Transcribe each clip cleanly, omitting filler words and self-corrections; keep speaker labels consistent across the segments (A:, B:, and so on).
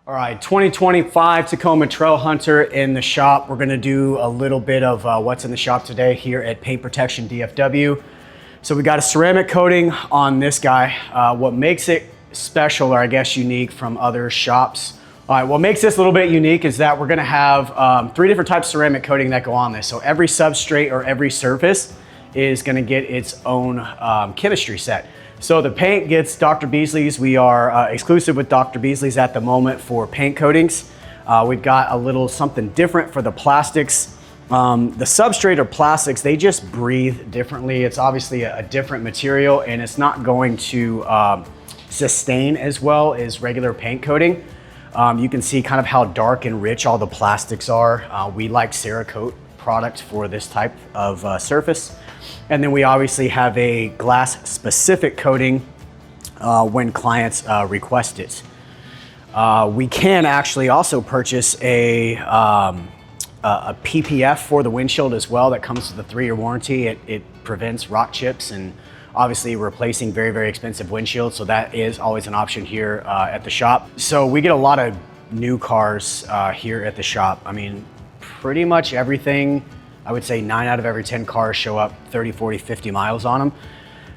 A: All right, 2025 Tacoma Trailhunter in the shop. We're gonna do a little bit of what's in the shop today here at Paint Protection DFW. So we got a ceramic coating on this guy. What makes it special, or I guess unique from other shops. All right, what makes this a little bit unique is that we're gonna have 3 different types of ceramic coating that go on this. So every substrate or every surface is gonna get its own chemistry set. So the paint gets Dr. Beasley's. We are exclusive with Dr. Beasley's at the moment for paint coatings. We've got a little something different for the plastics. The substrate or plastics, they just breathe differently. It's obviously a different material and it's not going to sustain as well as regular paint coating. You can see kind of how dark and rich all the plastics are. We like Cerakote product for this type of surface. And then we obviously have a glass specific coating when clients request it. We can actually also purchase a PPF for the windshield as well that comes with a 3-year warranty. It prevents rock chips and obviously replacing very, very expensive windshields. So that is always an option here at the shop. So we get a lot of new cars here at the shop. I mean, pretty much everything, I would say 9 out of every 10 cars show up 30, 40, 50 miles on them.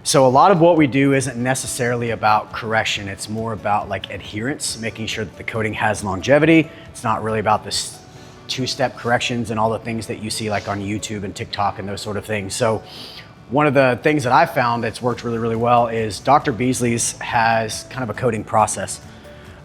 A: So a lot of what we do isn't necessarily about correction. It's more about like adherence, making sure that the coating has longevity. It's not really about this 2-step corrections and all the things that you see like on YouTube and TikTok and those sort of things. So one of the things that I found that's worked really, really well is Dr. Beasley's has kind of a coating process.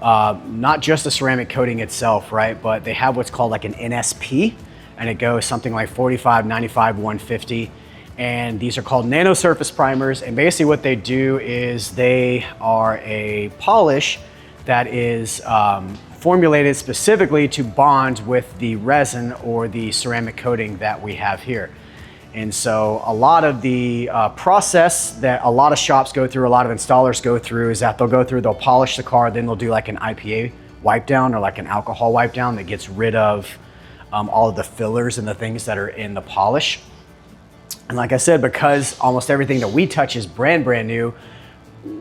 A: Not just the ceramic coating itself, right? But they have what's called like an NSP, and it goes something like 45, 95, 150. And these are called nano surface primers. And basically what they do is they are a polish that is formulated specifically to bond with the resin or the ceramic coating that we have here. And so a lot of the process that a lot of shops go through, a lot of installers go through is that they'll polish the car, then they'll do like an IPA wipe down or like an alcohol wipe down that gets rid of all of the fillers and the things that are in the polish. And like I said, because almost everything that we touch is brand new,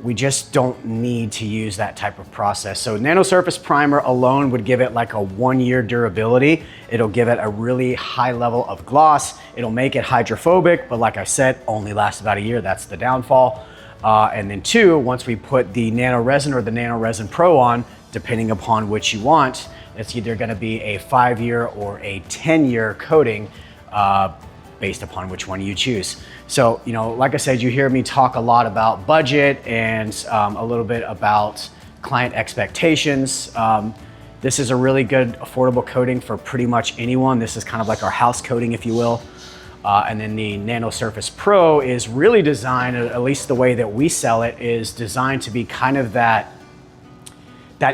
A: we just don't need to use that type of process. So nano surface primer alone would give it like a 1-year durability. It'll give it a really high level of gloss. It'll make it hydrophobic, but like I said, only lasts about a year. That's the downfall. And then 2, once we put the nano resin or the nano resin pro on, depending upon which you want, it's either gonna be a 5-year or a 10-year coating based upon which one you choose. So, you know, like I said, you hear me talk a lot about budget and a little bit about client expectations. This is a really good affordable coating for pretty much anyone. This is kind of like our house coating, if you will. And then the Nano Surface Pro is really designed, at least the way that we sell it, is designed to be kind of that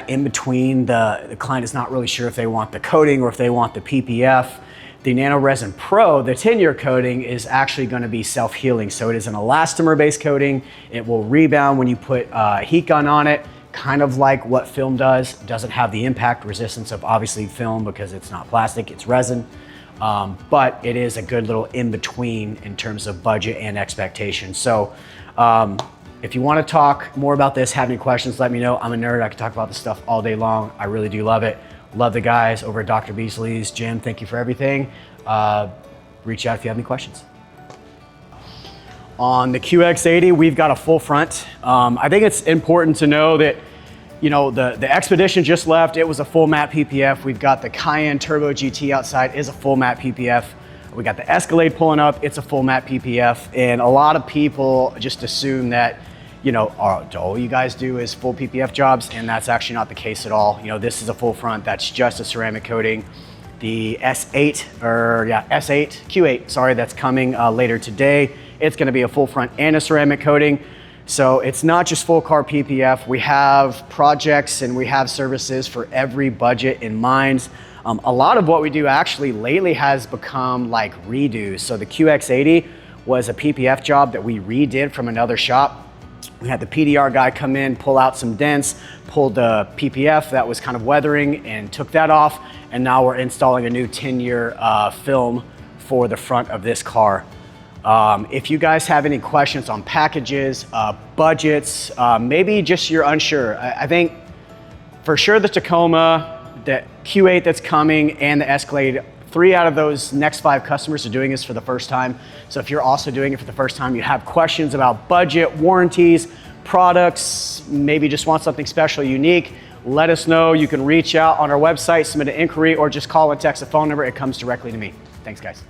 A: in between. The client is not really sure if they want the coating or if they want the PPF. The Nano Resin Pro, the 10-year coating, is actually going to be self-healing. So it is an elastomer-based coating. It will rebound when you put heat gun on it, kind of like what film does. Doesn't have the impact resistance of obviously film because it's not plastic, it's resin. But it is a good little in-between in terms of budget and expectation. So if you want to talk more about this, have any questions, let me know. I'm a nerd. I can talk about this stuff all day long. I really do love it. Love the guys over at Dr. Beasley's. Jim, thank you for everything. Reach out if you have any questions. On the QX80, we've got a full front. I think it's important to know that, you know, the Expedition just left. It was a full matte PPF. We've got the Cayenne Turbo GT outside, is a full matte PPF. We got the Escalade pulling up, it's a full matte PPF. And a lot of people just assume that, you know, all you guys do is full PPF jobs, and that's actually not the case at all. You know, this is a full front, that's just a ceramic coating. The S8, Q8, sorry, that's coming later today. It's gonna be a full front and a ceramic coating. So it's not just full car PPF. We have projects and we have services for every budget in mind. A lot of what we do actually lately has become like redos. So the QX80 was a PPF job that we redid from another shop. We had the PDR guy come in, pull out some dents, pulled the PPF that was kind of weathering and took that off. And now we're installing a new 10-year film for the front of this car. If you guys have any questions on packages, budgets, maybe just you're unsure. I think For sure the Tacoma, the Q8 that's coming, and the Escalade, 3 out of those next 5 customers are doing this for the first time. So if you're also doing it for the first time, you have questions about budget, warranties, products, maybe just want something special, unique, let us know. You can reach out on our website, submit an inquiry, or just call and text the phone number. It comes directly to me. Thanks, guys.